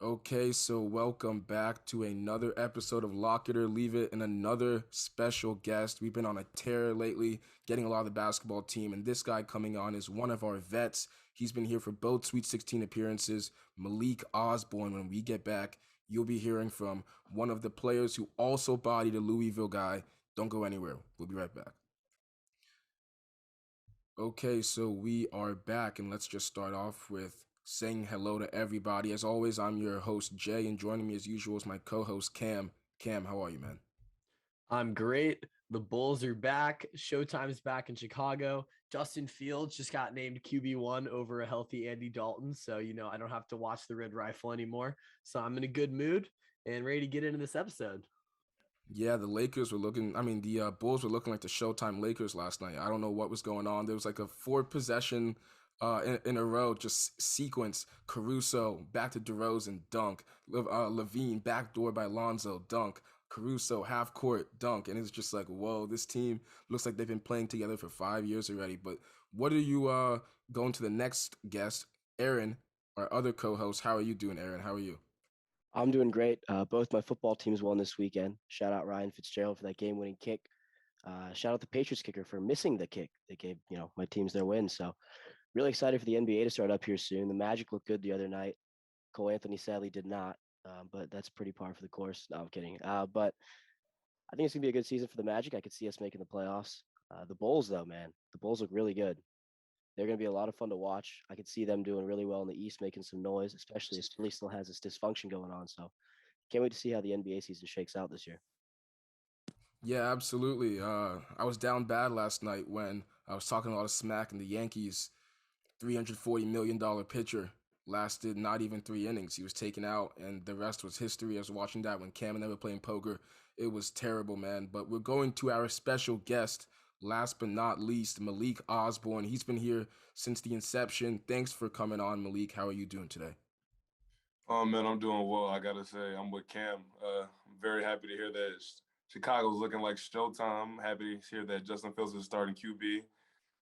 Okay, so welcome back to another episode of Lock It or Leave It and another special guest. We've been on a tear lately, getting a lot of the basketball team, and this guy coming on is one of our vets. He's been here for both Sweet 16 appearances, Malik Osborne. When we get back, you'll be hearing from one of the players who also bodied a Louisville guy. Don't go anywhere. We'll be right back. Okay, so we are back, and let's just start off with saying hello to everybody. As always, I'm your host, Jay, and joining me as usual is my co host, Cam. Cam, how are you, man? I'm great. The Bulls are back. Showtime's back in Chicago. Justin Fields just got named QB1 over a healthy Andy Dalton. So, I don't have to watch the Red Rifle anymore. So I'm in a good mood and ready to get into this episode. Yeah, the Lakers were looking, the Bulls were looking like the Showtime Lakers last night. I don't know what was going on. There was like a four possession in a row, just sequence. Caruso, back to DeRozan, dunk. Levine, backdoor by Lonzo, dunk. Caruso, half court, dunk. And it's just like, whoa, this team looks like they've been playing together for 5 years already. But what are you going to the next guest, Aaron, our other co host? How are you doing, Aaron? How are you? I'm doing great. Both my football teams won this weekend. Shout out Ryan Fitzgerald for that game-winning kick. Shout out the Patriots kicker for missing the kick that gave my teams their win. So really excited for the NBA to start up here soon. The Magic looked good the other night. Cole Anthony sadly did not, but that's pretty par for the course. No, I'm kidding. But I think it's gonna be a good season for the Magic. I could see us making the playoffs. The Bulls, though, man, the Bulls look really good. They're going to be a lot of fun to watch. I could see them doing really well in the East, making some noise, especially if Philly still has this dysfunction going on. So can't wait to see how the NBA season shakes out this year. Yeah, absolutely. I was down bad last night when I was talking a lot of smack, and the Yankees' $340 million pitcher lasted not even 3 innings. He was taken out, and the rest was history. I was watching that when Cam and I were playing poker. It was terrible, man. But we're going to our special guest, last but not least, Malik Osborne. He's been here since the inception. Thanks for coming on, Malik. How are you doing today? Oh man, I'm doing well. I gotta say, I'm with Cam. I'm very happy to hear that Chicago's looking like Showtime. I'm happy to hear that Justin Fields is starting QB.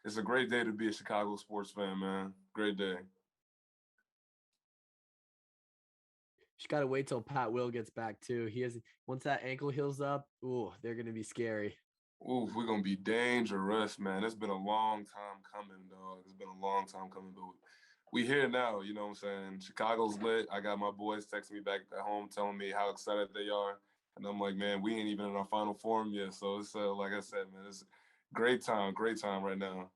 It's a great day to be a Chicago sports fan, man. Great day. Just got to wait till Pat Will gets back, too. Once that ankle heals up, ooh, they're going to be scary. Ooh, we're gonna be dangerous, man. It's been a long time coming, dog. It's been a long time coming, but we here now. You know what I'm saying? Chicago's lit. I got my boys texting me back at home, telling me how excited they are, and I'm like, man, we ain't even in our final form yet. So it's like I said, man, it's great time right now.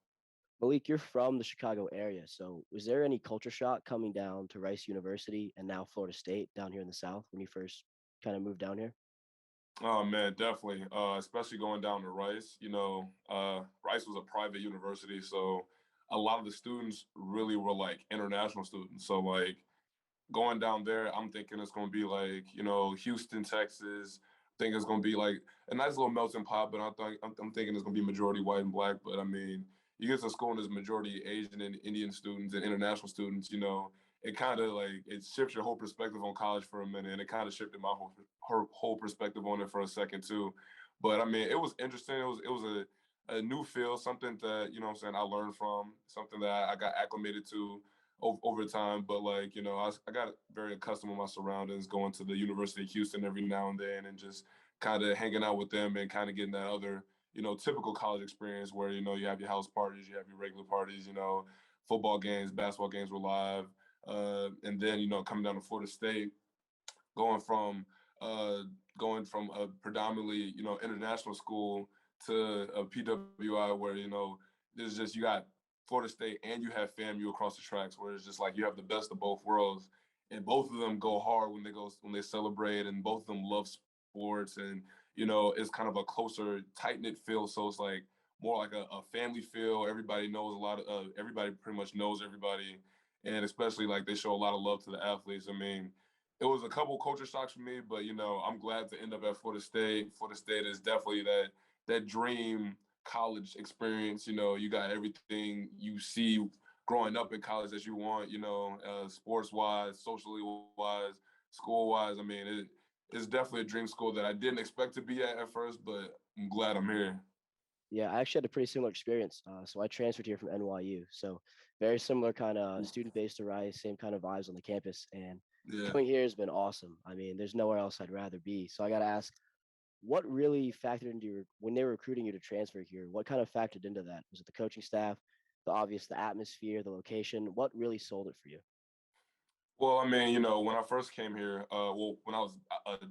Malik, you're from the Chicago area. So was there any culture shock coming down to Rice University and now Florida State down here in the South when you first kind of moved down here? Oh man, definitely. Especially going down to Rice. Rice was a private university, so a lot of the students really were like international students. So like going down there, I'm thinking it's going to be like, Houston, Texas. I think it's going to be like a nice little melting pot, but I'm thinking it's going to be majority white and black. But I mean, you get to school and there's majority Asian and Indian students and international students, it kind of like it shifts your whole perspective on college for a minute, and it kind of shifted my whole perspective on it for a second too. But I mean, it was interesting. It was a new feel, something that what I'm saying, I learned from, something that I got acclimated to over time. But like I got very accustomed with my surroundings, going to the University of Houston every now and then, and just kind of hanging out with them and kind of getting that other typical college experience where you have your house parties, you have your regular parties, football games, basketball games were live, and then coming down to Florida State, going from uh, going from a predominantly international school to a PWI where there's just you got Florida State and you have FAMU across the tracks where it's just like you have the best of both worlds, and both of them go hard when they celebrate, and both of them love sports, and it's kind of a closer tight knit feel. So it's like more like a family feel. Everybody knows a lot of everybody pretty much knows everybody, and especially like they show a lot of love to the athletes. I mean, it was a couple culture shocks for me, but I'm glad to end up at Florida State. Florida State is definitely that dream college experience. You got everything you see growing up in college that you want. Sports wise, socially wise, school wise. I mean, it's definitely a dream school that I didn't expect to be at first, but I'm glad I'm here. Yeah, I actually had a pretty similar experience. So I transferred here from NYU. So very similar kind of student-based to Rice, same kind of vibes on the campus. And Yeah. coming here has been awesome. I mean, there's nowhere else I'd rather be. So I got to ask, what really factored into your when they were recruiting you to transfer here? What kind of factored into that? Was it the coaching staff, the atmosphere, the location? What really sold it for you? Well, I mean, when I first came here, when I was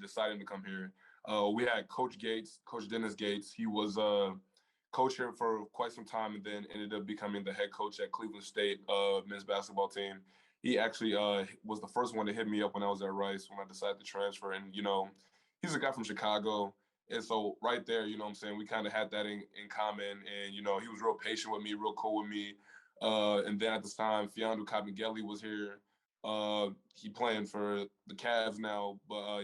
deciding to come here, we had Coach Gates, Coach Dennis Gates. He was coach here for quite some time, and then ended up becoming the head coach at Cleveland State men's basketball team. He actually was the first one to hit me up when I was at Rice when I decided to transfer. And he's a guy from Chicago, and so right there, what I'm saying, we kind of had that in common. And he was real patient with me, real cool with me. And then at this time, Fiondu Kabengele was here. He playing for the Cavs now, but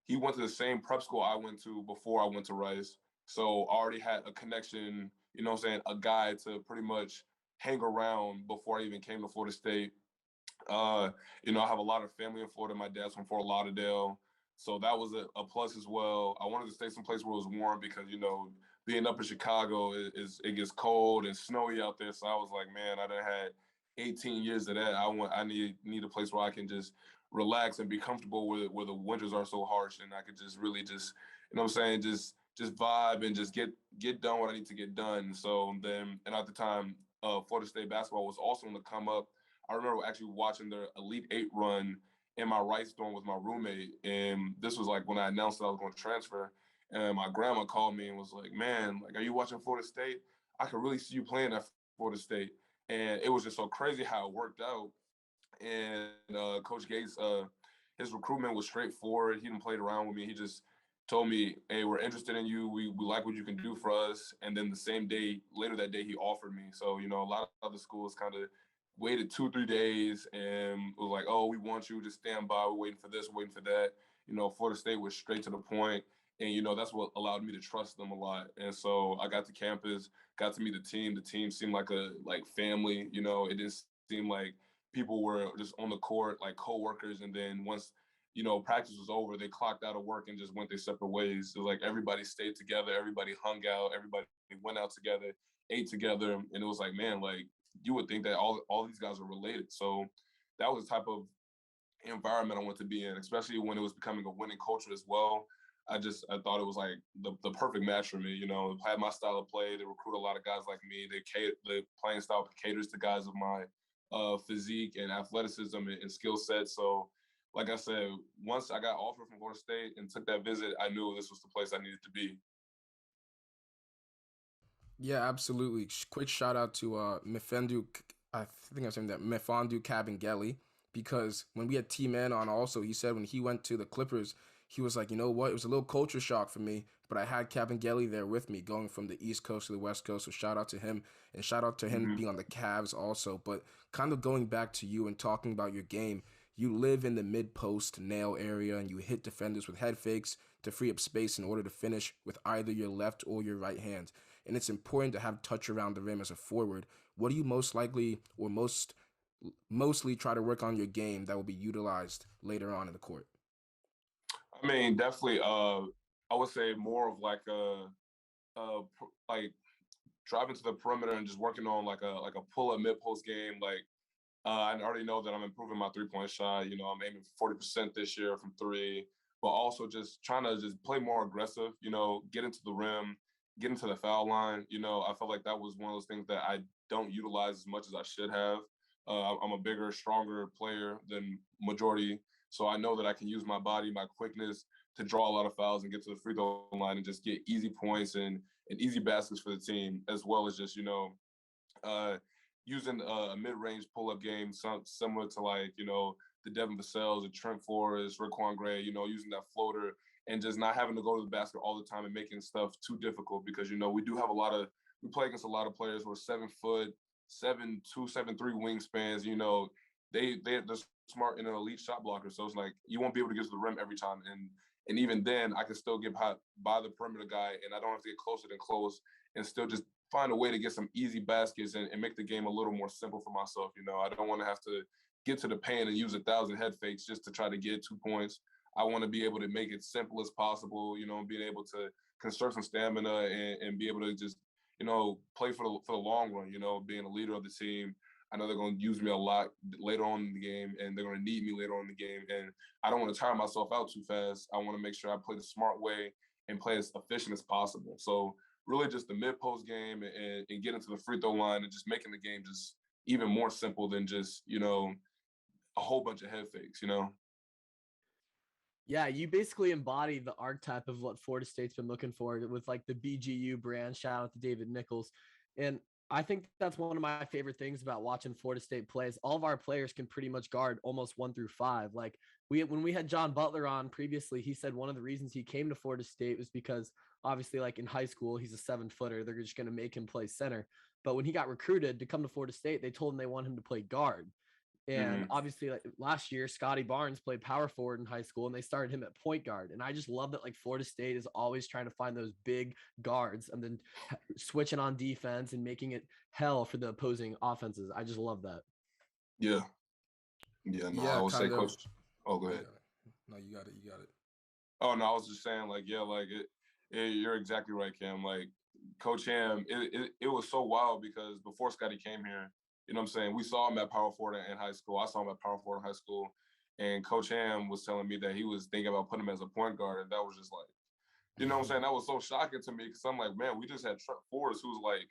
he went to the same prep school I went to before I went to Rice. So I already had a connection, what I'm saying, a guy to pretty much hang around before I even came to Florida State. I have a lot of family in Florida. My dad's from Fort Lauderdale. So that was a plus as well. I wanted to stay someplace where it was warm because, being up in Chicago it gets cold and snowy out there. So I was like, man, I done had 18 years of that. I need a place where I can just relax and be comfortable where the winters are so harsh, and I could just really just, what I'm saying, just vibe and just get done what I need to get done. So then, and at the time, Florida State basketball was also on the come up. I remember actually watching their Elite Eight run in my Rice dorm with my roommate, and this was like when I announced that I was going to transfer. And my grandma called me and was like, "Man, like, are you watching Florida State? I could really see you playing at Florida State." And it was just so crazy how it worked out. And Coach Gates, his recruitment was straightforward. He didn't play around with me. He just told me, "Hey, we're interested in you. We like what you can do for us." And then the same day, later that day, he offered me. So a lot of other schools kind of waited 2 or 3 days and was like, "Oh, we want you. Just stand by. We're waiting for this, waiting for that." Florida State was straight to the point, and that's what allowed me to trust them a lot. And so I got to campus, got to meet the team. The team seemed like a family. It didn't seem like people were just on the court like coworkers, and then once practice was over, they clocked out of work and just went their separate ways. So like everybody stayed together, everybody hung out, everybody went out together, ate together, and it was like, man, like you would think that all these guys are related. So that was the type of environment I want to be in, especially when it was becoming a winning culture as well. I thought it was like the perfect match for me. Had my style of play. They recruit a lot of guys like me. The playing style caters to guys of my physique and athleticism and skill set. So, like I said, once I got offered from Florida State and took that visit, I knew this was the place I needed to be. Yeah, absolutely. Quick shout out to Mefendu. I think I'm saying that Mefendu Kabengele, because when we had T Man on, also he said when he went to the Clippers, he was like, you know what, it was a little culture shock for me, but I had Kabengele there with me, going from the East Coast to the West Coast. So shout out to him, and shout out to him Mm-hmm. being on the Cavs also. But kind of going back to you and talking about your game, you live in the mid post nail area and you hit defenders with head fakes to free up space in order to finish with either your left or your right hand, and it's important to have touch around the rim as a forward. What do you most likely or mostly try to work on your game that will be utilized later on in the court? I mean, definitely. I would say more of like like driving to the perimeter and just working on like a pull up mid post game. Like I already know that I'm improving my 3-point shot. I'm aiming for 40% this year from three, but also just trying to just play more aggressive. Get into the rim, get into the foul line. I felt like that was one of those things that I don't utilize as much as I should have. I'm a bigger, stronger player than majority, so I know that I can use my body, my quickness to draw a lot of fouls and get to the free throw line and just get easy points and easy baskets for the team, as well as just uh, using a mid-range pull-up game, similar to like the Devin Vassell's, the Trent Forrest, Raquan Gray. Using that floater and just not having to go to the basket all the time and making stuff too difficult, because we play against a lot of players who are 7 foot, 7'2", 7'3" wingspans. They're smart and an elite shot blocker, so it's like you won't be able to get to the rim every time, and even then I can still get by the perimeter guy, and I don't have to get closer than close, and still just find a way to get some easy baskets and make the game a little more simple for myself. I don't want to have to get to the paint and use 1,000 head fakes just to try to get 2 points. I want to be able to make it simple as possible, being able to conserve some stamina and be able to just play for the long run, being a leader of the team. I know they're going to use me a lot later on in the game, and they're going to need me later on in the game. And I don't want to tire myself out too fast. I want to make sure I play the smart way and play as efficient as possible. So really just the mid-post game and getting to the free throw line and just making the game just even more simple than just, a whole bunch of head fakes. Yeah, you basically embody the archetype of what Florida State's been looking for with like the BGU brand. Shout out to David Nichols. And I think that's one of my favorite things about watching Florida State plays. All of our players can pretty much guard almost 1 through 5. Like when we had John Butler on previously, he said one of the reasons he came to Florida State was because obviously like in high school, he's a 7-footer. They're just going to make him play center. But when he got recruited to come to Florida State, they told him they want him to play guard. And obviously, like last year, Scotty Barnes played power forward in high school, and they started him at point guard. And I just love that, like Florida State is always trying to find those big guards and then switching on defense and making it hell for the opposing offenses. I just love that. Yeah. Yeah. No, Yeah, I would say, kind of. Coach. Oh, go ahead. No, you got it. You got it. Oh no, I was just saying, like, yeah, like you're exactly right, Cam. Like Coach Ham, it was so wild because before Scotty came here, you know what I'm saying, we saw him at power forward in high school. I saw him at power forward in high school, and Coach Ham was telling me that he was thinking about putting him as a point guard, and that was just like, you know what I'm saying, that was so shocking to me because I'm like, man, we just had Trent Forrest who's like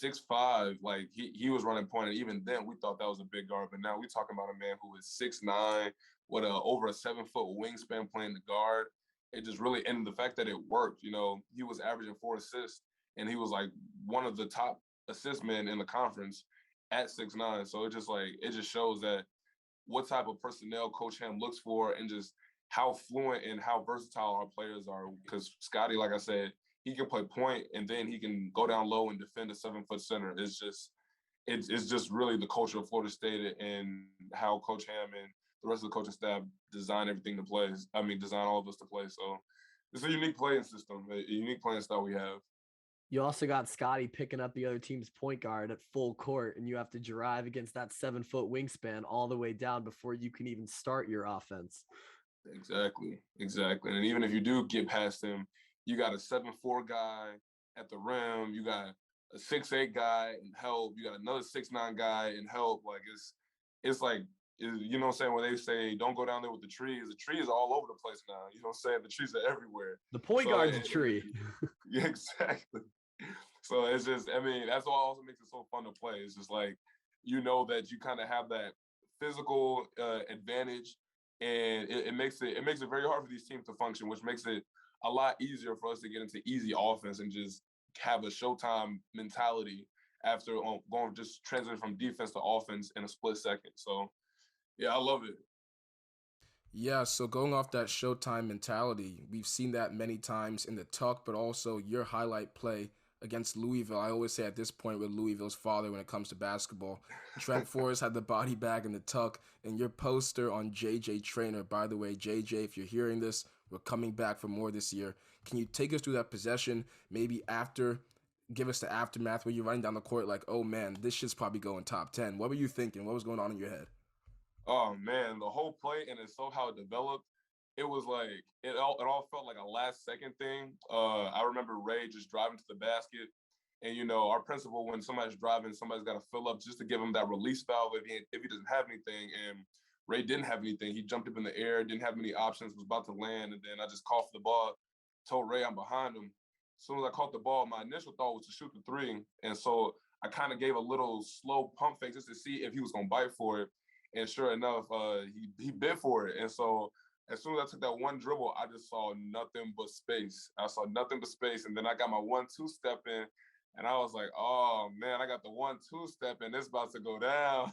6'5", like he was running point, and even then we thought that was a big guard, but now we're talking about a man who is 6'9", with over a 7-foot wingspan playing the guard. It just really, and the fact that it worked, he was averaging 4 assists, and he was like one of the top assist men in the conference at 6'9". So it just shows that what type of personnel Coach Ham looks for and just how fluent and how versatile our players are. Because Scotty, like I said, he can play point and then he can go down low and defend a 7-foot center. It's just really the culture of Florida State and how Coach Ham and the rest of the coaching staff design everything to play. Design all of us to play. So it's a unique playing system, a unique playing style we have. You also got Scotty picking up the other team's point guard at full court, and you have to drive against that 7-foot wingspan all the way down before you can even start your offense. Exactly. And even if you do get past him, you got a 7'4" guy at the rim. You got a 6'8" guy in help. You got another 6'9" guy in help. Like it's like, you know what I'm saying, when they say don't go down there with the trees are all over the place now. You know what I'm saying? The trees are everywhere. The point guard's a tree. Yeah, exactly. So it's just, that's what also makes it so fun to play. It's just like, that you kind of have that physical advantage, and it makes it very hard for these teams to function, which makes it a lot easier for us to get into easy offense and just have a Showtime mentality after going just transition from defense to offense in a split second. So yeah, I love it. Yeah, so going off that Showtime mentality, we've seen that many times in the tuck, but also your highlight play against Louisville. I always say at this point with Louisville's father when it comes to basketball, Trent Forrest had the body bag in the tuck, and your poster on JJ Trainer. By the way, JJ, if you're hearing this, we're coming back for more this year. Can you take us through that possession, maybe give us the aftermath where you're running down the court like, oh man, this shit's probably going top 10. What were you thinking? What was going on in your head? Oh man, the whole play and it's so how it developed. It was like it all felt like a last second thing. I remember Ray just driving to the basket, and our principal, when somebody's driving, somebody's got to fill up just to give him that release valve if he doesn't have anything. And Ray didn't have anything. He jumped up in the air, didn't have many options, was about to land, and then I just caught for the ball, told Ray I'm behind him. As soon as I caught the ball, my initial thought was to shoot the three, and so I kind of gave a little slow pump fake just to see if he was gonna bite for it. And sure enough, he bit for it. And so as soon as I took that one dribble, I just saw nothing but space. And then I got my 1-2 step in, and I was like, oh man, I got the 1-2 step in. It's about to go down.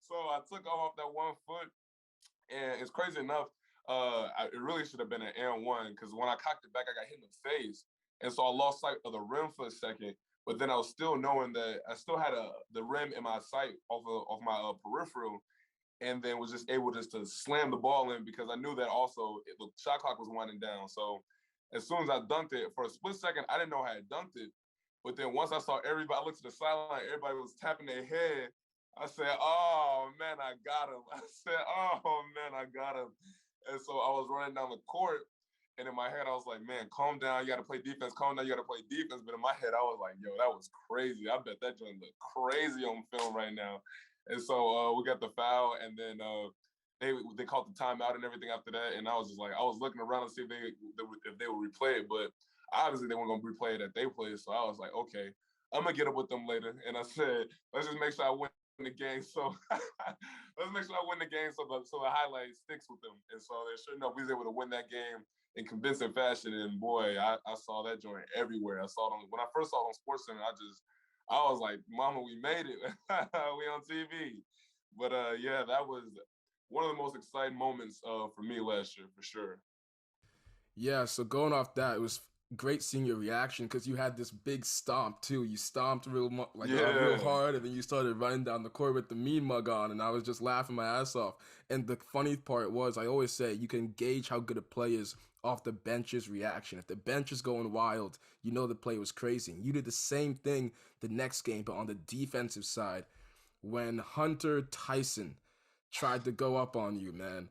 So I took off that 1 foot, and it's crazy enough. It really should have been an N1 because when I cocked it back, I got hit in the face, and so I lost sight of the rim for a second. But then I was still knowing that I still had the rim in my sight off my peripheral, and then was just able just to slam the ball in because I knew that also the shot clock was winding down. So as soon as I dunked it, for a split second, I didn't know how I dunked it. But then once I saw everybody, I looked to the sideline, everybody was tapping their head. I said, oh, man, I got him. And so I was running down the court, And in my head, I was like, man, calm down. You got to play defense. Calm down. You got to play defense. But in my head, I was like, yo, that was crazy. I bet that joint looked crazy on film right now. And so we got the foul, and then they called the timeout and everything after that. And I was just like, I was looking around to see if they would replay it, but obviously they weren't gonna replay it that they played. So I was like, okay, I'm gonna get up with them later. And I said, let's just make sure I win the game. So let's make sure I win the game so the highlight sticks with them. And so sure enough, we was able to win that game in convincing fashion. And boy, I saw that joint everywhere. I saw it when I first saw it on SportsCenter. I was like, Mama, we made it. We on TV. But yeah, that was one of the most exciting moments for me last year, for sure. Yeah, so going off that, it was great seeing your reaction because you had this big stomp too. You stomped real hard, and then you started running down the court with the mean mug on, and I was just laughing my ass off. And the funny part was, I always say you can gauge how good a play is off the bench's reaction. If the bench is going wild, you know the play was crazy. You did the same thing the next game, but on the defensive side, when Hunter Tyson tried to go up on you, man.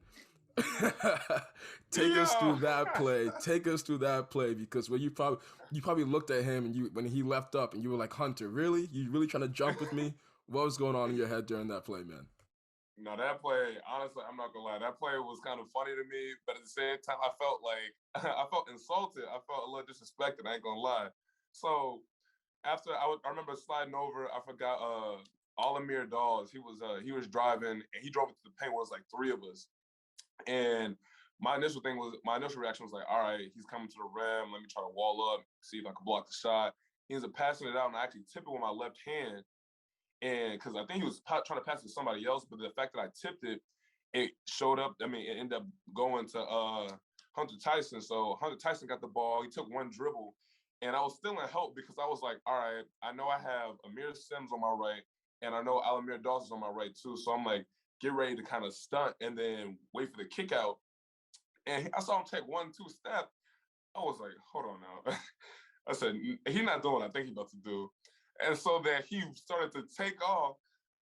Take us through that play. Take us through that play, because when you probably looked at him and when he left up and you were like, Hunter, really? You really trying to jump with me? What was going on in your head during that play, man? No, that play, honestly, I'm not gonna lie. That play was kind of funny to me, but at the same time, I felt like I felt insulted. I felt a little disrespected. I ain't gonna lie. So after I remember sliding over. I forgot Alamir Dawes. He was driving and he drove it to the paint where it was like three of us. And my initial reaction was like, all right, he's coming to the rim. Let me try to wall up, see if I can block the shot. He ends up passing it out, and I actually tip it with my left hand. And because I think he was trying to pass it to somebody else, but the fact that I tipped it, it showed up. I mean, it ended up going to Hunter Tyson. So Hunter Tyson got the ball. He took one dribble, and I was still in help because I was like, all right, I know I have Amir Sims on my right, and I know Alamir Dawes is on my right too. So I'm like, get ready to kind of stunt and then wait for the kick out. And I saw him take 1-2 step. I was like, hold on now. I said, he's not doing what I think he's about to do. And so then he started to take off,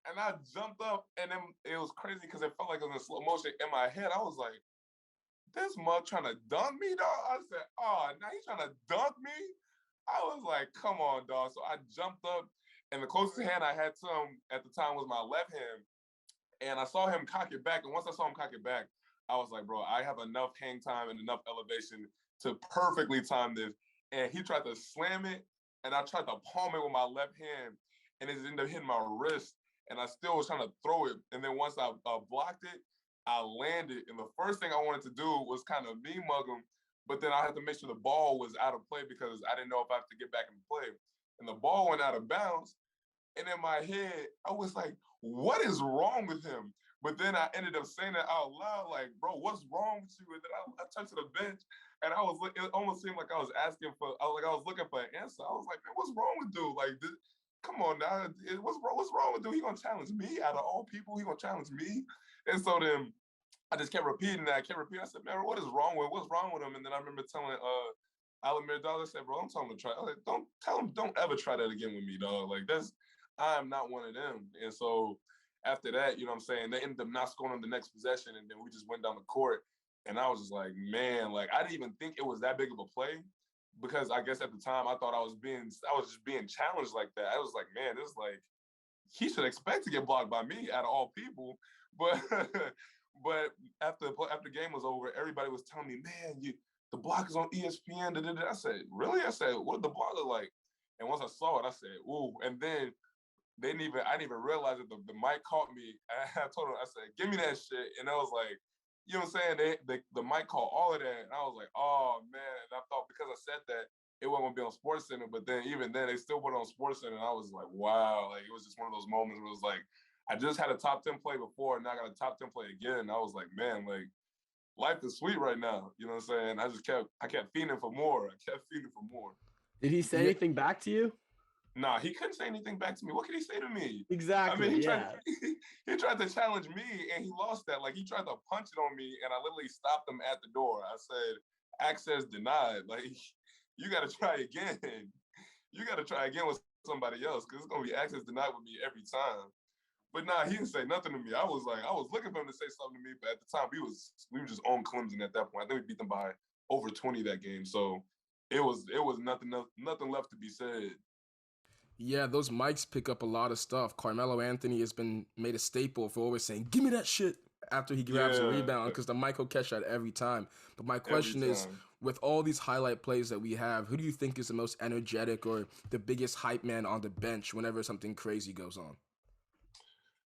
and I jumped up, and then it was crazy because it felt like it was in slow motion. In my head, I was like, this mug trying to dunk me, dog? I said, oh, now he's trying to dunk me? I was like, come on, dog. So I jumped up, and the closest hand I had to him at the time was my left hand. And I saw him cock it back. And once I saw him cock it back, I was like, bro, I have enough hang time and enough elevation to perfectly time this. And he tried to slam it, and I tried to palm it with my left hand, and it ended up hitting my wrist. And I still was trying to throw it. And then once I blocked it, I landed. And the first thing I wanted to do was kind of mean mug him, but then I had to make sure the ball was out of play because I didn't know if I have to get back in play. And the ball went out of bounds. And in my head, I was like, what is wrong with him? But then I ended up saying it out loud, like, bro, what's wrong with you? And then I turned to the bench, and it almost seemed like I was looking for an answer. I was like, man, what's wrong with dude? Like, come on now, what's wrong with dude? He gonna challenge me out of all people? He gonna challenge me? And so then I just kept repeating that. I said, man, what's wrng with him? And then I remember telling Alamir Dawes, I said, bro, I'm telling him to try. I was like, don't ever try that again with me, dog. Like I'm not one of them. And so after that, you know what I'm saying, they ended up not scoring on the next possession, and then we just went down the court. And I was just like, man, like I didn't even think it was that big of a play, because I guess at the time I thought I was just being challenged like that. I was like, man, this is like, he should expect to get blocked by me out of all people. But but after the game was over, everybody was telling me, man, the block is on ESPN. I said, really? I said, what did the block look like? And once I saw it, I said, ooh. And then I didn't even realize that the mic caught me. I told him, I said, give me that shit. And I was like, you know what I'm saying? The mic caught all of that. And I was like, oh, man. And I thought because I said that, it wasn't going to be on SportsCenter. But then even then, they still put it on SportsCenter. And I was like, wow. Like, it was just one of those moments where it was like, I just had a top 10 play before, and now I got a top 10 play again. And I was like, man, like, life is sweet right now. You know what I'm saying? I kept feeding for more. Did he say anything back to you? Nah, he couldn't say anything back to me. What could he say to me? Exactly. I mean, he tried to challenge me, and he lost that. Like, he tried to punch it on me, and I literally stopped him at the door. I said, access denied. Like, you got to try again. You got to try again with somebody else, because it's going to be access denied with me every time. But nah, he didn't say nothing to me. I was looking for him to say something to me, but at the time we were just on Clemson at that point. I think we beat them by over 20 that game. So it was nothing left to be said. Yeah, those mics pick up a lot of stuff. Carmelo Anthony has been made a staple for always saying, "Give me that shit," after he grabs a Yeah, rebound, because the mic will catch that every time. But my every question is, time. with all these highlight plays that we have, who do you think is the most energetic or the biggest hype man on the bench whenever something crazy goes on?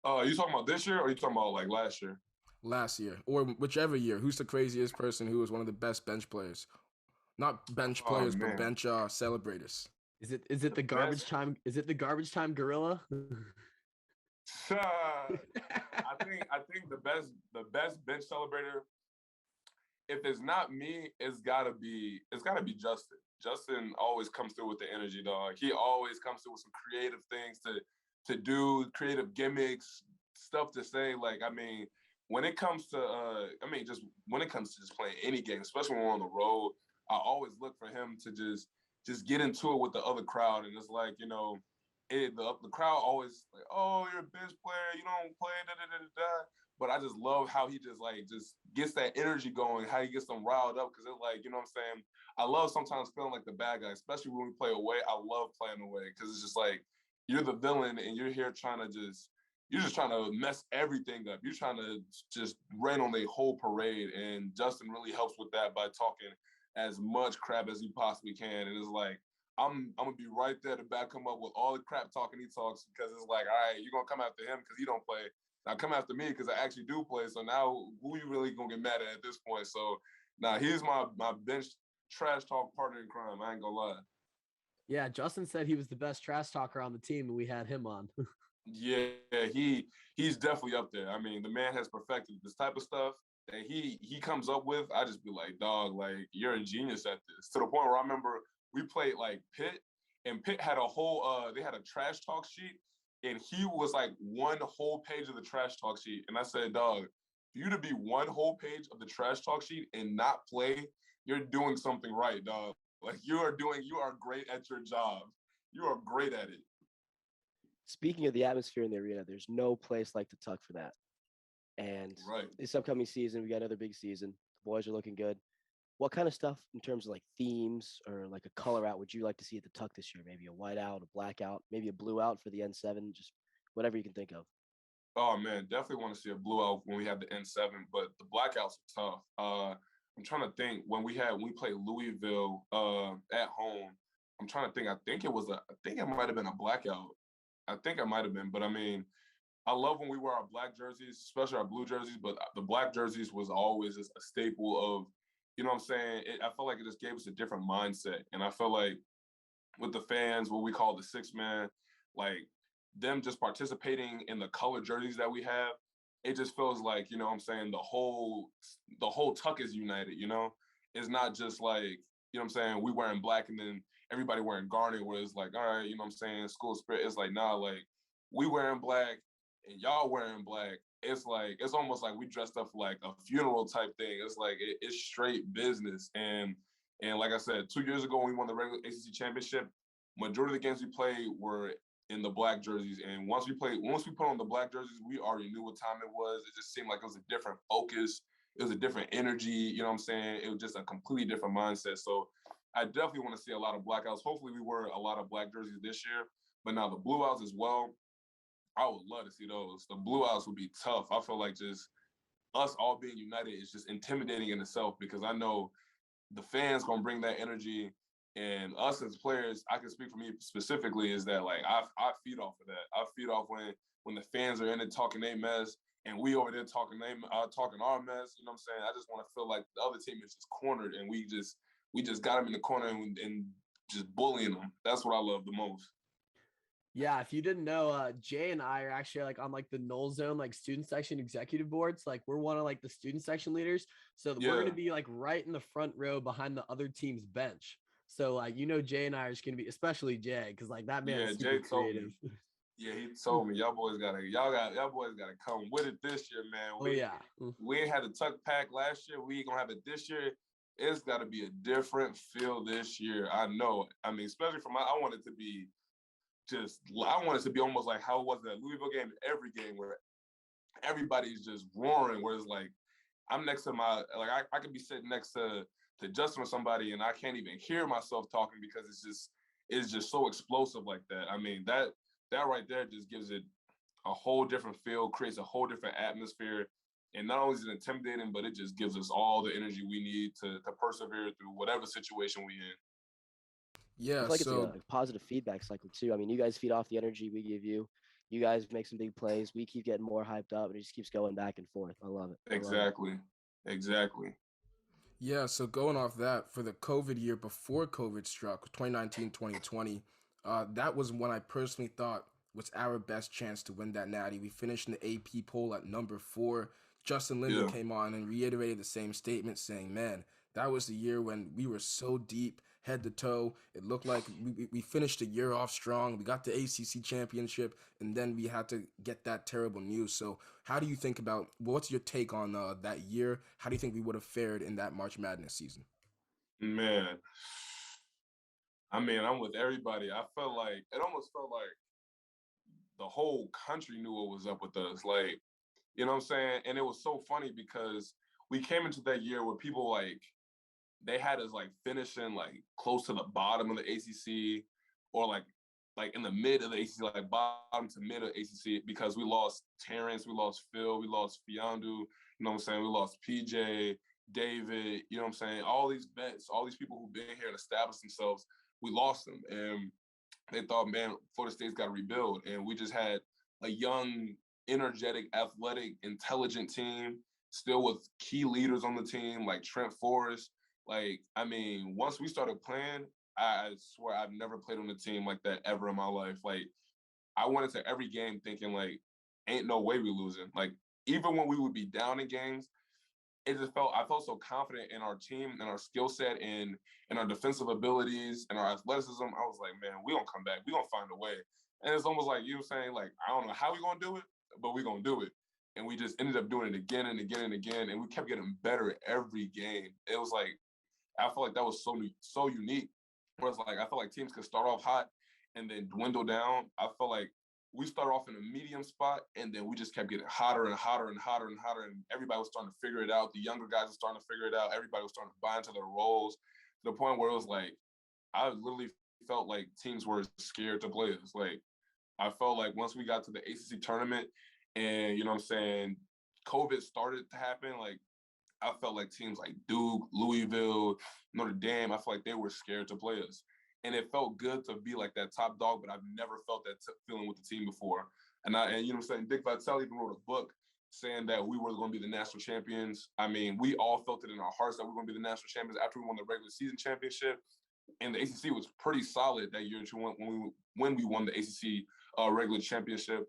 Are you talking about this year or are you talking about like last year? Last year, or whichever year, who's the craziest person who was one of the best bench players? Not bench Oh players, but man. bench celebrators. Is it The the garbage best time? Is it the garbage time gorilla? I think the best bench celebrator, if it's not me, it's gotta be Justin. Justin always comes through with the energy, dog. He always comes through with some creative things to do, creative gimmicks, stuff to say. Like, I mean, when it comes to just when it comes to just playing any game, especially when we're on the road, I always look for him to just get into it with the other crowd. And it's like, the crowd always like, oh, you're a bench player, you don't play, da da da da da. But I just love how he just gets that energy going, how he gets them riled up, because it's like, you know what I'm saying? I love sometimes feeling like the bad guy, especially when we play away. I love playing away because it's just like you're the villain and you're here you're just trying to mess everything up. You're trying to just rain on the whole parade. And Justin really helps with that by talking as much crap as he possibly can. And it's like, I'm gonna be right there to back him up with all the crap talking he talks, because it's like, all right, you're gonna come after him because he don't play. Now come after me because I actually do play. So now who you really gonna get mad at this point? So now he's my bench trash talk partner in crime. I ain't gonna lie. Yeah, Justin said he was the best trash talker on the team, and we had him on. Yeah, he's definitely up there. I mean, the man has perfected this type of stuff that he comes up with. I just be like, dog, like you're a genius at this. To the point where I remember we played like Pitt, and Pitt had a whole they had a trash talk sheet, and he was like one whole page of the trash talk sheet. And I said, dog, for you to be one whole page of the trash talk sheet and not play, you're doing something right, dog. Like you are great at your job. You are great at it. Speaking of the atmosphere in the arena, there's no place like the Tuck for that. And Right. this upcoming season, we got another big season. The boys are looking good. What kind of stuff in terms of like themes or like a color out would you like to see at the Tuck this year? Maybe a white out, a black out, maybe a blue out for the N7, just whatever you can think of. Oh man, definitely want to see a blue out when we have the N7, but the blackouts are tough. I'm trying to think when we played Louisville at home. I'm trying to think. I think it might have been a blackout. I think it might have been, but I mean, I love when we wear our black jerseys, especially our blue jerseys. But the black jerseys was always just a staple of, you know what I'm saying? I felt like it just gave us a different mindset, and I feel like with the fans, what we call the six man, like them just participating in the color jerseys that we have, it just feels like, you know what I'm saying, the whole Tuck is united, you know? It's not just like, you know what I'm saying, we wearing black and then everybody wearing garnet, where it's like, all right, you know what I'm saying, school spirit. It's like, nah, like we wearing black and y'all wearing black. It's like it's almost like we dressed up for like a funeral type thing. It's like it's straight business. And like I said, 2 years ago when we won the regular ACC championship, majority of the games we played were in the black jerseys. And once we put on the black jerseys, we already knew what time it was. It just seemed like it was a different focus. It was a different energy. You know what I'm saying? It was just a completely different mindset. So I definitely want to see a lot of blackouts. Hopefully we wear a lot of black jerseys this year. But now the blue outs as well, I would love to see those. The blue outs would be tough. I feel like just us all being united is just intimidating in itself, because I know the fans gonna bring that energy, and us as players, I can speak for me specifically, is that like I feed off of that. I feed off when the fans are in it talking their mess, and we over there talking our mess. You know what I'm saying? I just want to feel like the other team is just cornered, and we just got them in the corner and just bullying them. That's what I love the most. Yeah, if you didn't know, Jay and I are actually like on like the Null Zone like student section executive boards. Like we're one of like the student section leaders, so we're Yeah, gonna be like right in the front row behind the other team's bench. So like Jay and I are just gonna be, especially Jay, because like that man yeah. is super Jay told me. creative. Yeah, he told me y'all boys gotta come with it this year, man. Oh yeah. We ain't had the Tuck Pack last year. We ain't gonna have it this year. It's got to be a different feel this year. I know. I mean, especially for I want it to be I want it to be almost like how it was that Louisville game. Every game where everybody's just roaring. Where it's like I'm next to I could be sitting next to to Justin or somebody, and I can't even hear myself talking because it's just so explosive like that. I mean, that right there just gives it a whole different feel, creates a whole different atmosphere. And not only is it intimidating, but it just gives us all the energy we need to persevere through whatever situation we in. I Yeah, feel like it's like so a positive feedback cycle too. I mean, you guys feed off the energy we give you. You guys make some big plays. We keep getting more hyped up, and it just keeps going back and forth. I love it. I love it. Exactly. yeah, so going off that, for the COVID year before COVID struck, 2019, 2020, that was when I personally thought was our best chance to win that natty. We finished in the AP poll at number 4. Justin Linder Yeah. came on and reiterated the same statement, saying, man, that was the year when we were so deep, head to toe. It looked like we finished the year off strong. We got the ACC championship, and then we had to get that terrible news. So how do you think about, what's your take on that year? How do you think we would have fared in that March Madness season? Man, I mean, I'm with everybody. I felt like it almost felt like the whole country knew what was up with us. Like, you know what I'm saying? And it was so funny because we came into that year where people like they had us like finishing like close to the bottom of the ACC or like in the mid of the ACC, like bottom to mid of ACC because we lost Terrence, we lost Phil, we lost Fiondu, you know what I'm saying? We lost PJ, David, you know what I'm saying? All these vets, all these people who've been here and established themselves, we lost them. And they thought, man, Florida State's got to rebuild. And we just had a young, energetic, athletic, intelligent team, still with key leaders on the team like Trent Forrest. Like, I mean, once we started playing, I swear I've never played on a team like that ever in my life. Like, I went into every game thinking, like, ain't no way we losing. Like, even when we would be down in games, I felt so confident in our team and our skill set and our defensive abilities and our athleticism. I was like, man, we gonna come back. We gonna find a way. And it's almost like you were saying, like, I don't know how we gonna do it, but we gonna do it. And we just ended up doing it again and again and again. And we kept getting better every game. It was like, I felt like that was so unique. Whereas like I felt like teams could start off hot and then dwindle down. I felt like we started off in a medium spot and then we just kept getting hotter and hotter and hotter and hotter. And everybody was starting to figure it out. The younger guys were starting to figure it out. Everybody was starting to buy into their roles to the point where it was like, I literally felt like teams were scared to play us. Like, I felt like once we got to the ACC tournament and, you know what I'm saying, COVID started to happen, like, I felt like teams like Duke, Louisville, Notre Dame, I felt like they were scared to play us. And it felt good to be like that top dog, but I've never felt that feeling with the team before. And you know what I'm saying, Dick Vitale even wrote a book saying that we were going to be the national champions. I mean, we all felt it in our hearts that we were going to be the national champions after we won the regular season championship. And the ACC was pretty solid that year when we won the ACC regular championship.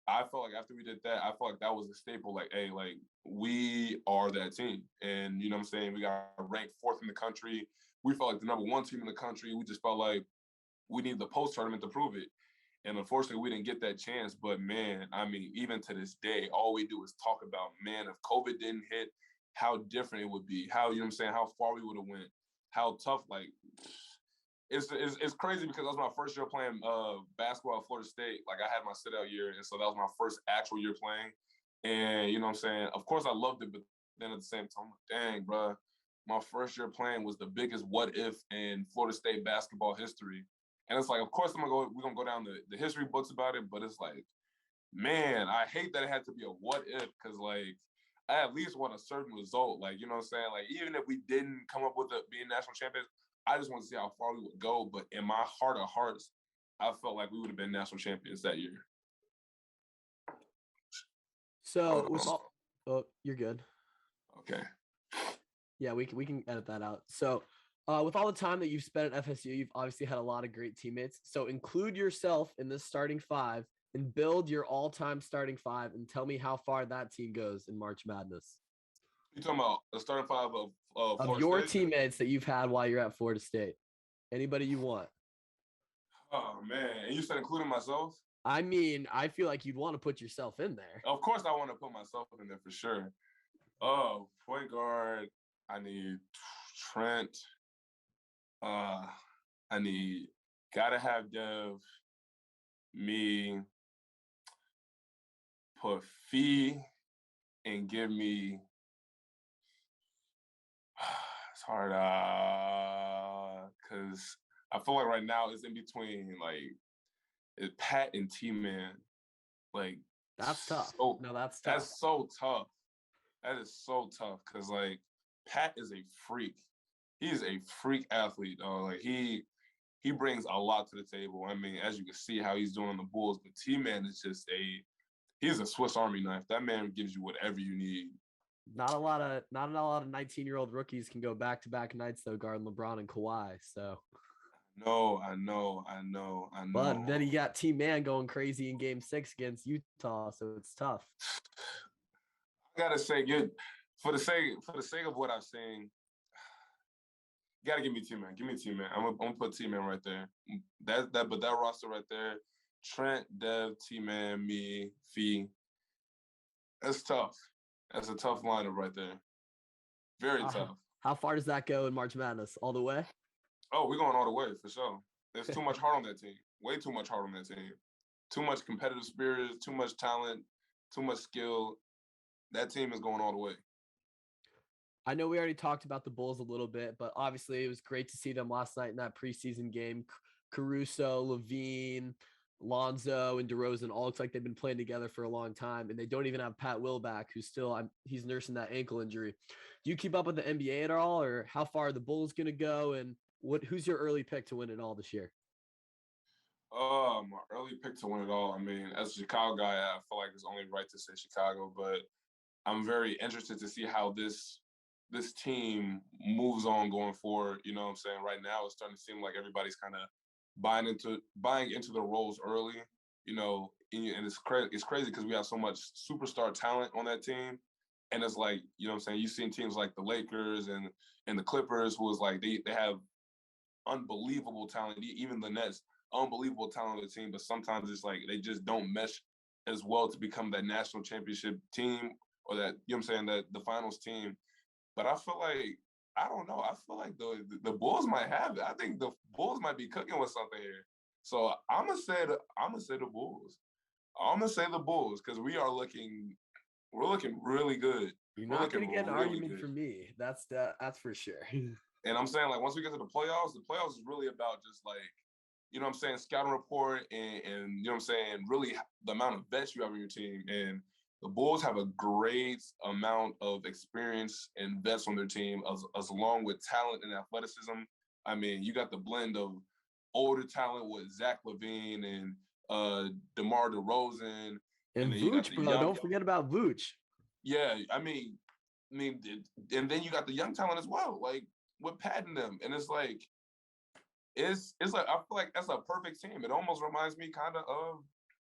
I felt like after we did that, I felt like that was a staple. Like, hey, like we are that team, and you know what I'm saying. We got ranked 4th in the country. We felt like the number 1 team in the country. We just felt like we needed the post tournament to prove it, and unfortunately, we didn't get that chance. But man, I mean, even to this day, all we do is talk about, man, if COVID didn't hit, how different it would be. How, you know what I'm saying, how far we would have went. How tough, like. It's crazy because that was my first year playing basketball at Florida State. Like I had my sit out year, and so that was my first actual year playing. And you know what I'm saying? Of course I loved it, but then at the same time, I'm like, dang, bro, my first year playing was the biggest what if in Florida State basketball history. And it's like, of course we're gonna go down the history books about it, but it's like, man, I hate that it had to be a what if because like I at least want a certain result. Like, you know what I'm saying? Like, even if we didn't come up with being national champions, I just want to see how far we would go. But in my heart of hearts, I felt like we would have been national champions that year. So with all, oh, you're good. Okay. Yeah, we can edit that out. So, with all the time that you've spent at FSU, you've obviously had a lot of great teammates. So include yourself in this starting 5 and build your all-time starting 5 and tell me how far that team goes in March Madness. You talking about the starting 5 of Of your teammates that you've had while you're at Florida State. Anybody you want. Oh man, and you said including myself? I mean, I feel like you'd want to put yourself in there. Of course I want to put myself in there for sure. Oh, point guard, I need Trent. I need gotta have Dev, me, put Fee, and give me hard because I feel like right now it's in between it's Pat and T-Man. Like That's tough. so No, that's tough. that's so tough. That is so tough because like Pat is a freak. He's a freak athlete. Like he brings a lot to the table. I mean, as you can see how he's doing on the Bulls, but T-Man is just he's a Swiss Army knife. That man gives you whatever you need. Not a lot of 19-year-old rookies can go back-to-back nights though, guarding LeBron and Kawhi. So No, I know. but then you got T-Man going crazy in Game 6 against Utah, so it's tough. I gotta say, good for the sake of what I've seen, you gotta give me T-Man. Give me T-Man. I'm gonna put T-Man right there. But that roster right there, Trent, Dev, T-Man, me, Fee. That's tough. That's a tough lineup right there. Very tough. How far does that go in March Madness? All the way? Oh, we're going all the way for sure. There's too much heart on that team. Way too much heart on that team. Too much competitive spirit, too much talent, too much skill. That team is going all the way. I know we already talked about the Bulls a little bit, but obviously it was great to see them last night in that preseason game. Caruso, Levine, Lonzo, and DeRozan all looks like they've been playing together for a long time, and they don't even have Pat Will back, who's still he's nursing that ankle injury. Do you keep up with the NBA at all, or how far are the Bulls going to go, and who's your early pick to win it all this year? My early pick to win it all. I mean, as a Chicago guy, I feel like it's only right to say Chicago, but I'm very interested to see how this team moves on going forward. You know what I'm saying? Right now, it's starting to seem like everybody's kind of buying into the roles early. You know, and it's crazy because we have so much superstar talent on that team, and it's like, you know what I'm saying? You've seen teams like the Lakers and the Clippers, who is like they have unbelievable talent. Even the Nets, unbelievable talent on the team, but sometimes it's like they just don't mesh as well to become that national championship team or that, you know what I'm saying, that the finals team. But I feel like, I don't know. I feel like the Bulls might have it. I think the Bulls might be cooking with something here. So I'm gonna say the Bulls. I'm gonna say the Bulls because we're looking really good. You're We're not looking going to get an really argument good. from me. That's for sure. And I'm saying, like, once we get to the playoffs is really about just like, you know what I'm saying, scouting report and you know what I'm saying, really the amount of vets you have on your team. And the Bulls have a great amount of experience and vets on their team, as along with talent and athleticism. I mean, you got the blend of older talent with Zach LaVine and DeMar DeRozan, and And then you got Vooch, the bro, young. don't forget about Vooch. Yeah, I mean, and then you got the young talent as well, like with Pat and them, and it's like like I feel like that's a perfect team. It almost reminds me kind of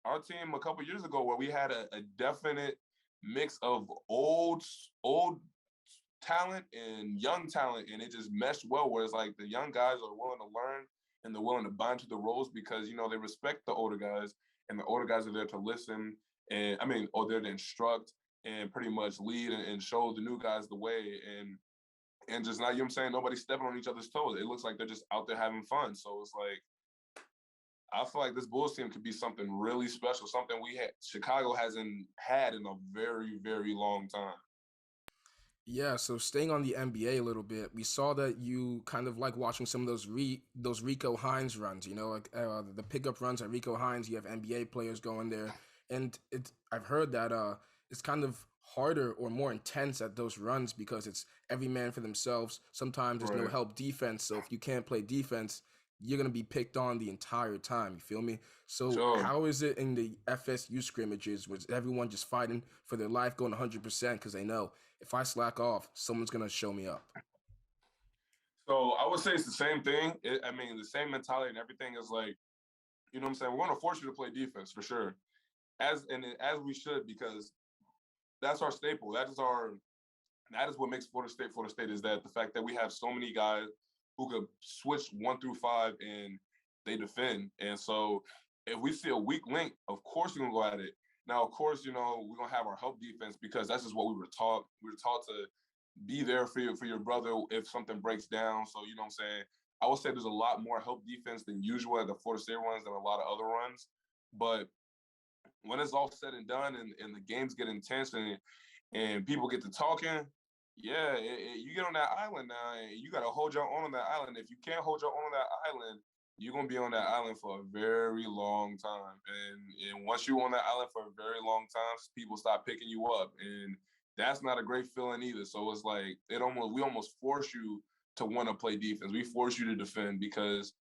our team a couple years ago where we had a definite mix of old talent and young talent, and it just meshed well. Where it's like the young guys are willing to learn and they're willing to bind to the roles because, you know, they respect the older guys, and the older guys are there to listen and or they're to instruct and pretty much lead and show the new guys the way and just not, you know what I'm saying, nobody's stepping on each other's toes. It looks like they're just out there having fun. So it's like, I feel like this Bulls team could be something really special, something Chicago hasn't had in a very, very long time. Yeah, so staying on the NBA a little bit, we saw that you kind of like watching some of those Rico Hines runs, you know, like the pickup runs at Rico Hines. You have NBA players going there, and I've heard that it's kind of harder or more intense at those runs because it's every man for themselves. Sometimes there's no Right. help defense, so if you can't play defense, you're gonna be picked on the entire time. You feel me? So Sure. how is it in the FSU scrimmages? Was everyone just fighting for their life, going 100% because they know if I slack off, someone's gonna show me up? So I would say it's the same thing. I mean, the same mentality and everything is like, you know what I'm saying? We're going to force you to play defense for sure. As we should, because that's our staple. That is what makes Florida State is that the fact that we have so many guys who could switch 1 through 5 and they defend. And so if we see a weak link, of course we're gonna go at it. Now, of course, you know, we're gonna have our help defense because that's just what we were taught. We were taught to be there for your brother if something breaks down. So, you know what I'm saying? I would say there's a lot more help defense than usual at the Florida State runs than a lot of other runs. But when it's all said and done and the games get intense and people get to talking, Yeah, you get on that island now, and you got to hold your own on that island. If you can't hold your own on that island, you're gonna be on that island for a very long time. And once you're on that island for a very long time, people stop picking you up, and that's not a great feeling either. So it's like we almost force you to want to play defense. We force you to defend because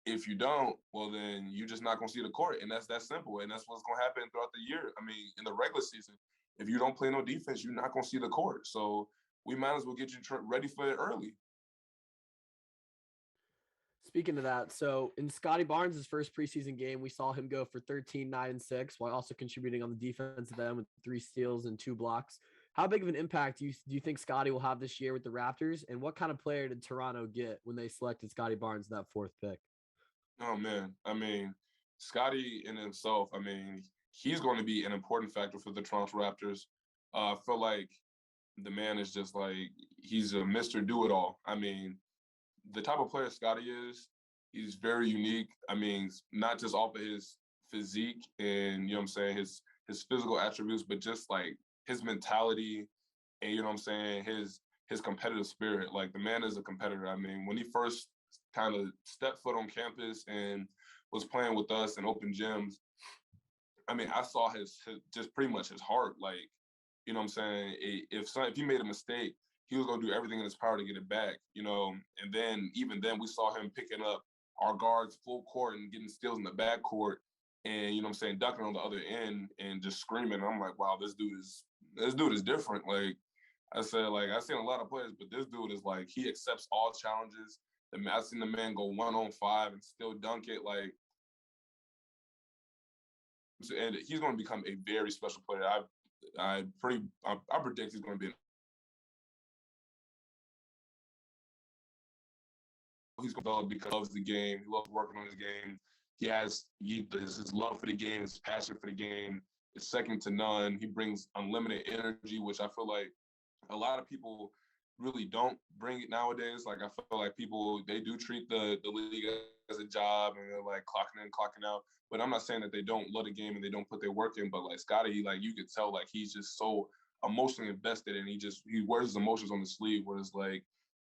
if you don't, well, then you're just not going to see the court. And that's that simple. And that's what's going to happen throughout the year. I mean, in the regular season, if you don't play no defense, you're not going to see the court. So we might as well get you ready for it early. Speaking of that, so in Scotty Barnes' first preseason game, we saw him go for 13, 9, and 6 while also contributing on the defensive end with 3 steals and 2 blocks. How big of an impact do you think Scotty will have this year with the Raptors? And what kind of player did Toronto get when they selected Scotty Barnes in that 4th pick? Oh, man. I mean, Scotty in himself, I mean, he's going to be an important factor for the Toronto Raptors. I feel like the man is just like, he's a Mr. Do-It-All. I mean, the type of player Scotty is, he's very unique. I mean, not just off of his physique and, you know what I'm saying, his physical attributes, but just like his mentality and, you know what I'm saying, his competitive spirit. Like, the man is a competitor. I mean, when he first kind of stepped foot on campus and was playing with us in open gyms, I mean, I saw his just pretty much his heart. Like, you know what I'm saying? If he made a mistake, he was gonna do everything in his power to get it back, you know. And then even then we saw him picking up our guards full court and getting steals in the back court and you know what I'm saying, ducking on the other end and just screaming. And I'm like, wow, this dude is different. Like I said, like I've seen a lot of players, but this dude is like he accepts all challenges. I've seen the man go 1-on-5 and still dunk it. Like and he's going to become a very special player. I predict he's going to be. He's going to develop because he loves the game. He loves working on his game. His love for the game, his passion for the game is second to none. He brings unlimited energy, which I feel like a lot of people really don't bring it nowadays. Like I feel like people they do treat the league as a job and they're like clocking in, clocking out. But I'm not saying that they don't love the game and they don't put their work in. But like Scotty, like you could tell like he's just so emotionally invested and he wears his emotions on the sleeve where it's like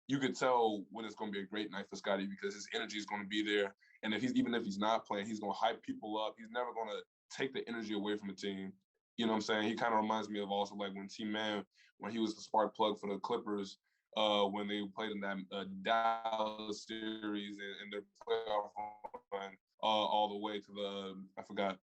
you could tell when it's going to be a great night for Scotty because his energy is going to be there. And even if he's not playing, he's going to hype people up. He's never going to take the energy away from the team. You know what I'm saying? He kind of reminds me of also like when T-Man, when he was the spark plug for the Clippers, when they played in that Dallas series and their playoff run all the way to I forgot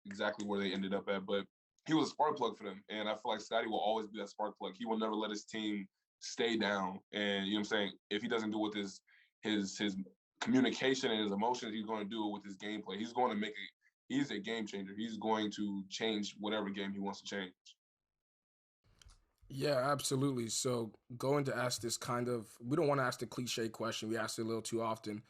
exactly where they ended up at, but he was a spark plug for them. And I feel like Scotty will always be that spark plug. He will never let his team stay down. And you know what I'm saying? If he doesn't do it with his communication and his emotions, he's going to do it with his gameplay. He's a game changer. He's going to change whatever game he wants to change. Yeah, absolutely. So, going to ask this we don't want to ask the cliche question. We ask it a little too often.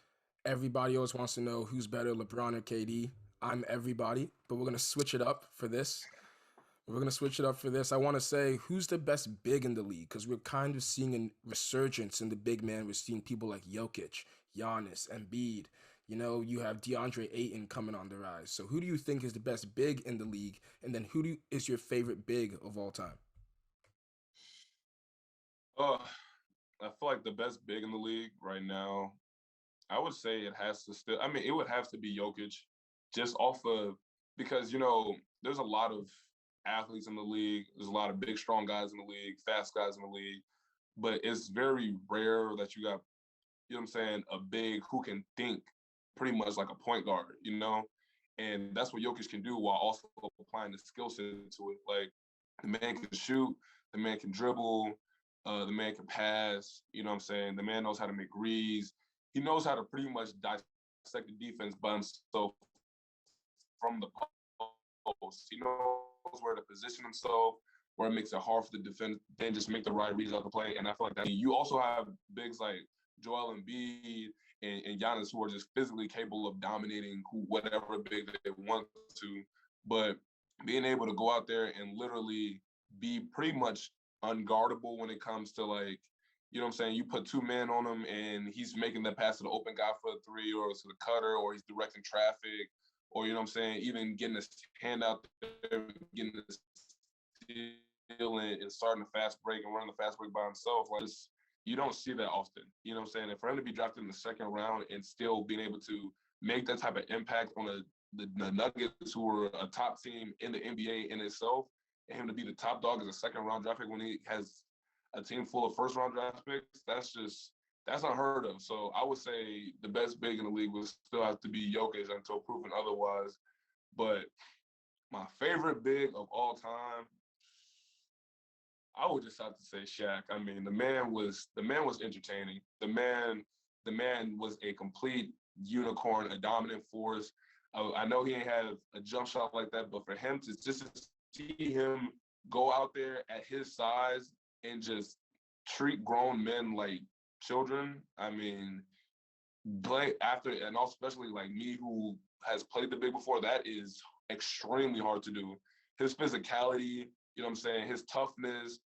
Everybody always wants to know who's better, LeBron or KD. I'm everybody, but we're going to switch it up for this. I want to say who's the best big in the league because we're kind of seeing a resurgence in the big man. We're seeing people like Jokic, Giannis, Embiid. You know, you have DeAndre Ayton coming on the rise. So, who do you think is the best big in the league? And then, is your favorite big of all time? Uh, I feel like the best big in the league right now, I would say it has to still. I mean, it would have to be Jokic, just off of because you know there's a lot of athletes in the league. There's a lot of big, strong guys in the league, fast guys in the league, but it's very rare that you got you know what I'm saying a big who can think pretty much like a point guard, you know, and that's what Jokic can do while also applying the skill set to it. Like the man can shoot, the man can dribble, the man can pass. You know what I'm saying? The man knows how to make reads. He knows how to pretty much dissect the defense by himself from the post. He knows where to position himself, where it makes it hard for the defense, then just make the right reads out the play. And I feel like that you also have bigs like Joel Embiid and Giannis who are just physically capable of dominating whatever big they want to. But being able to go out there and literally be pretty much unguardable when it comes to like, you know what I'm saying? You put 2 men on him and he's making the pass to the open guy for a 3 or to the cutter or he's directing traffic or, you know what I'm saying, even getting his hand out there, getting his stealing and starting the fast break and running the fast break by himself. Like, you don't see that often. You know what I'm saying? And for him to be drafted in the second round and still being able to make that type of impact on the Nuggets, who were a top team in the NBA in itself, and him to be the top dog as a second round draft pick when he has a team full of first round draft picks, that's unheard of. So I would say the best big in the league would still have to be Jokic until proven otherwise. But my favorite big of all time, I would just have to say Shaq. I mean, the man was entertaining. The man was a complete unicorn, a dominant force. I know he ain't had a jump shot like that, but for him to just see him go out there at his size and just treat grown men like children, I mean, play after, and also especially like me who has played the big before, that is extremely hard to do. His physicality, you know what I'm saying, his toughness,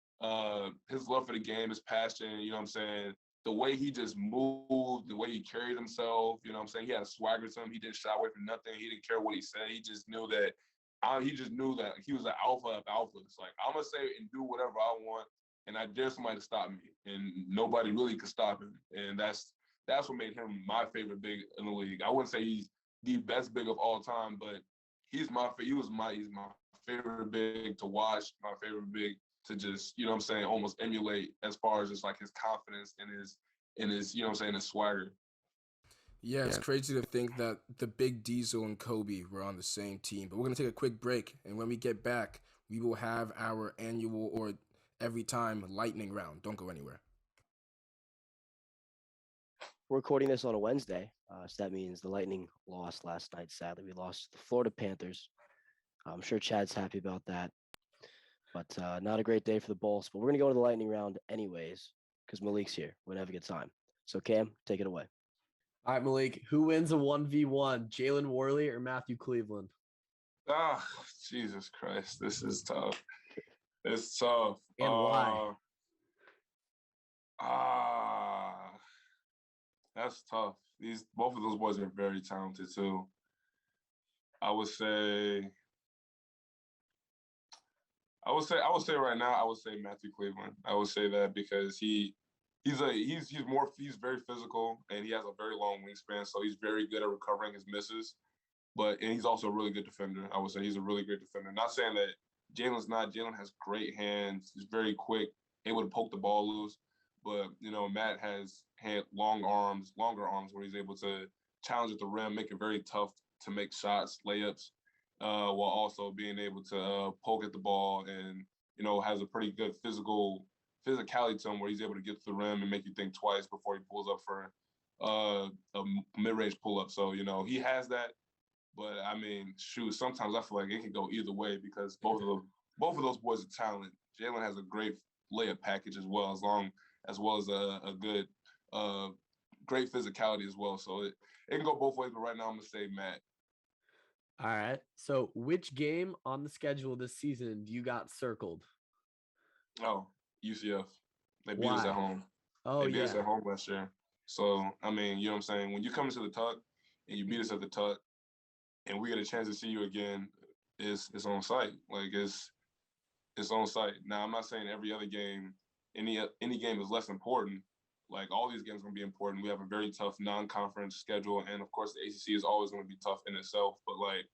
his love for the game, his passion, you know what I'm saying, the way he just moved, the way he carried himself, you know what I'm saying, he had a swagger to him. He didn't shy away from nothing. He didn't care what he said. He just knew that he was an alpha of alphas. Like, I'm gonna say and do whatever I want, and I dare somebody to stop me, and nobody really could stop him. And that's what made him my favorite big in the league. I wouldn't say he's the best big of all time, but he's my favorite big to watch, my favorite big to just, you know what I'm saying, almost emulate as far as just like his confidence and his you know what I'm saying, his swagger. Yeah, it's crazy to think that the Big Diesel and Kobe were on the same team. But we're going to take a quick break, and when we get back, we will have our annual or every time lightning round. Don't go anywhere. We're recording this on a Wednesday, so that means the Lightning lost last night. Sadly, we lost to the Florida Panthers. I'm sure Chad's happy about that, but not a great day for the Bulls. But we're going to go to the lightning round anyways because Malik's here. We're going to have a good time. So, Cam, take it away. All right, Malik, who wins a 1v1, Jalen Worley or Matthew Cleveland? Ah, Jesus Christ, this is tough. It's tough. And why? That's tough. Both of those boys are very talented too. I would say right now, I would say Matthew Cleveland. I would say that because he's very physical, and he has a very long wingspan, so he's very good at recovering his misses. And he's also a really good defender. I would say he's a really great defender. Not saying that Jalen's not. Jalen has great hands. He's very quick, able to poke the ball loose. But, you know, Matt has had longer arms where he's able to challenge at the rim, make it very tough to make shots, layups, while also being able to poke at the ball, and, you know, has a pretty good physicality to him where he's able to get to the rim and make you think twice before he pulls up for a mid-range pull-up. So, you know, he has that. But, I mean, shoot, sometimes I feel like it can go either way because both of those boys are talent. Jalen has a great layup package as well as a good, great physicality as well. So it can go both ways, but right now I'm going to say Matt. All right. So which game on the schedule this season do you got circled? Oh, UCF. They beat us at home. Oh, they beat us at home last year. So, I mean, you know what I'm saying? When you come into the Tuck and you beat us at the Tuck and we get a chance to see you again, it's on site. Like, it's on site. Now, I'm not saying every other game, any game is less important. Like, all these games are going to be important. We have a very tough non-conference schedule, and, of course, the ACC is always going to be tough in itself. But, like,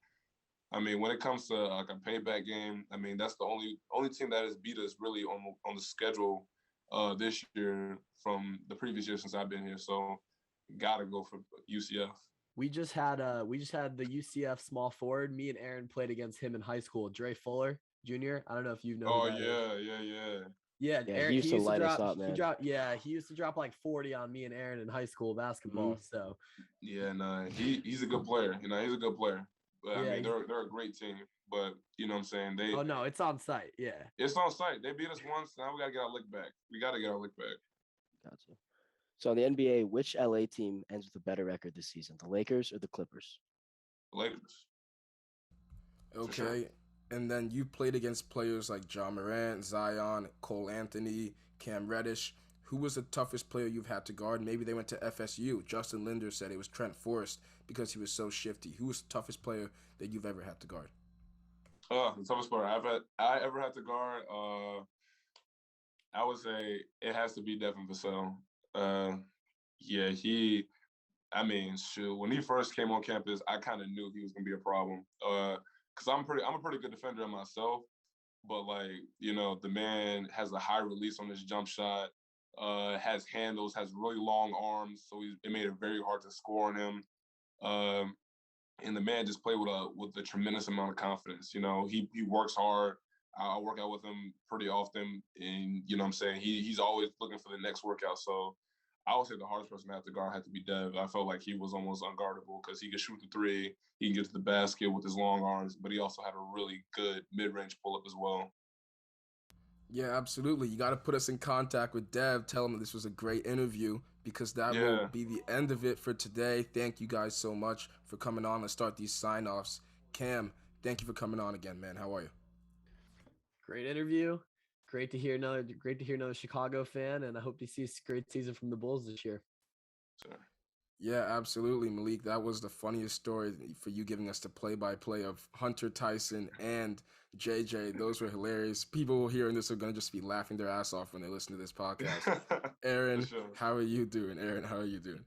I mean, when it comes to, like, a payback game, I mean, that's the only team that has beat us really on the schedule this year from the previous year since I've been here. So, got to go for UCF. We just had the UCF small forward. Me and Aaron played against him in high school. Dre Fuller Jr. I don't know if you know. Oh, yeah. Yeah, Aaron, he used to light us up, man. He used to drop like 40 on me and Aaron in high school basketball. So yeah, no, he's a good player. You know, he's a good player. But I mean, they're a great team. But you know what I'm saying? Oh no, it's on site. Yeah, it's on site. They beat us once. Now we gotta get our lick back. Gotcha. So in the NBA, which LA team ends with a better record this season, the Lakers or the Clippers? The Lakers. Okay. Sure. And then you played against players like John Morant, Zion, Cole Anthony, Cam Reddish. Who was the toughest player you've had to guard? Maybe they went to FSU. Justin Linder said it was Trent Forrest because he was so shifty. Who was the toughest player that you've ever had to guard? The toughest player I ever had to guard. I would say it has to be Devin Vassell. Yeah, I mean, shoot, when he first came on campus, I kind of knew he was gonna be a problem. Cause I'm a pretty good defender myself, but like, the man has a high release on his jump shot, has handles, has really long arms, so it made it very hard to score on him. Um, and the man just played with a tremendous amount of confidence. He works hard. I work out with him pretty often, and what I'm saying, he's always looking for the next workout. So I would say the hardest person to have to guard had to be Dev. I felt like he was almost unguardable because he could shoot the three, he can get to the basket with his long arms, but he also had a really good mid-range pull-up as well. Yeah, absolutely. You got to put us in contact with Dev. Tell him that this was a great interview because that will Yeah. be the end of it for today. Thank you guys so much for coming on. Let's start these sign-offs. Cam, thank you for coming on again, man. How are you? Great interview. Great to hear another Chicago fan, and I hope to see a great season from the Bulls this year. Sure. Yeah, absolutely, Malik. That was the funniest story for you giving us the play-by-play of Hunter Tyson and JJ. Those were hilarious. People hearing this are going to just be laughing their ass off when they listen to this podcast. Aaron, sure. how are you doing? Aaron, how are you doing?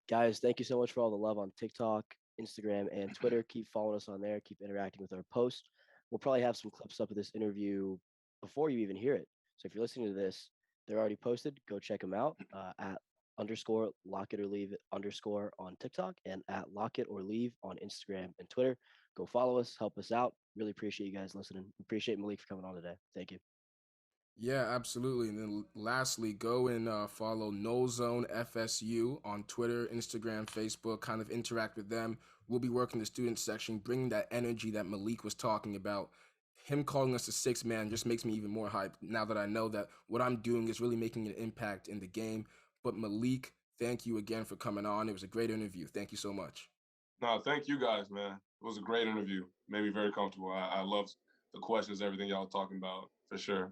Guys, thank you so much for all the love on TikTok, Instagram, and Twitter. Keep following us on there. Keep interacting with our posts. We'll probably have some clips up of this interview before you even hear it. So if you're listening to this, they're already posted. Go check them out at _lock it or leave it _ on TikTok and at lock it or leave on Instagram and Twitter. Go follow us, help us out. Really appreciate you guys listening. Appreciate Malik for coming on today. Thank you. Yeah, absolutely. And then lastly, go and follow No Zone FSU on Twitter, Instagram, Facebook, kind of interact with them. We'll be working the student section, bringing that energy that Malik was talking about. Him calling us a six man just makes me even more hyped now that I know that what I'm doing is really making an impact in the game. But Malik, thank you again for coming on. It was a great interview. Thank you so much. No, thank you guys, man. It was a great interview. Made me very comfortable. I love the questions, everything y'all talking about, for sure.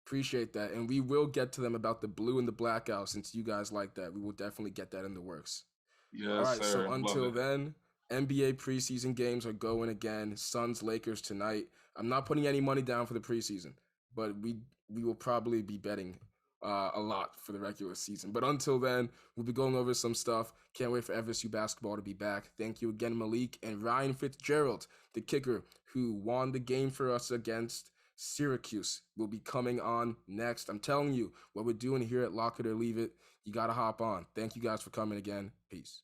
Appreciate that. And we will get to them about the blue and the blackout since you guys like that. We will definitely get that in the works. All Yes, right, sir. so until then, NBA preseason games are going again. Suns Lakers tonight. I'm not putting any money down for the preseason, but we will probably be betting a lot for the regular season. But until then, we'll be going over some stuff. Can't wait for FSU basketball to be back. Thank you again, Malik and Ryan Fitzgerald, the kicker who won the game for us against Syracuse, will be coming on next. I'm telling you, what we're doing here at Lock It or Leave It, you got to hop on. Thank you guys for coming again. Peace.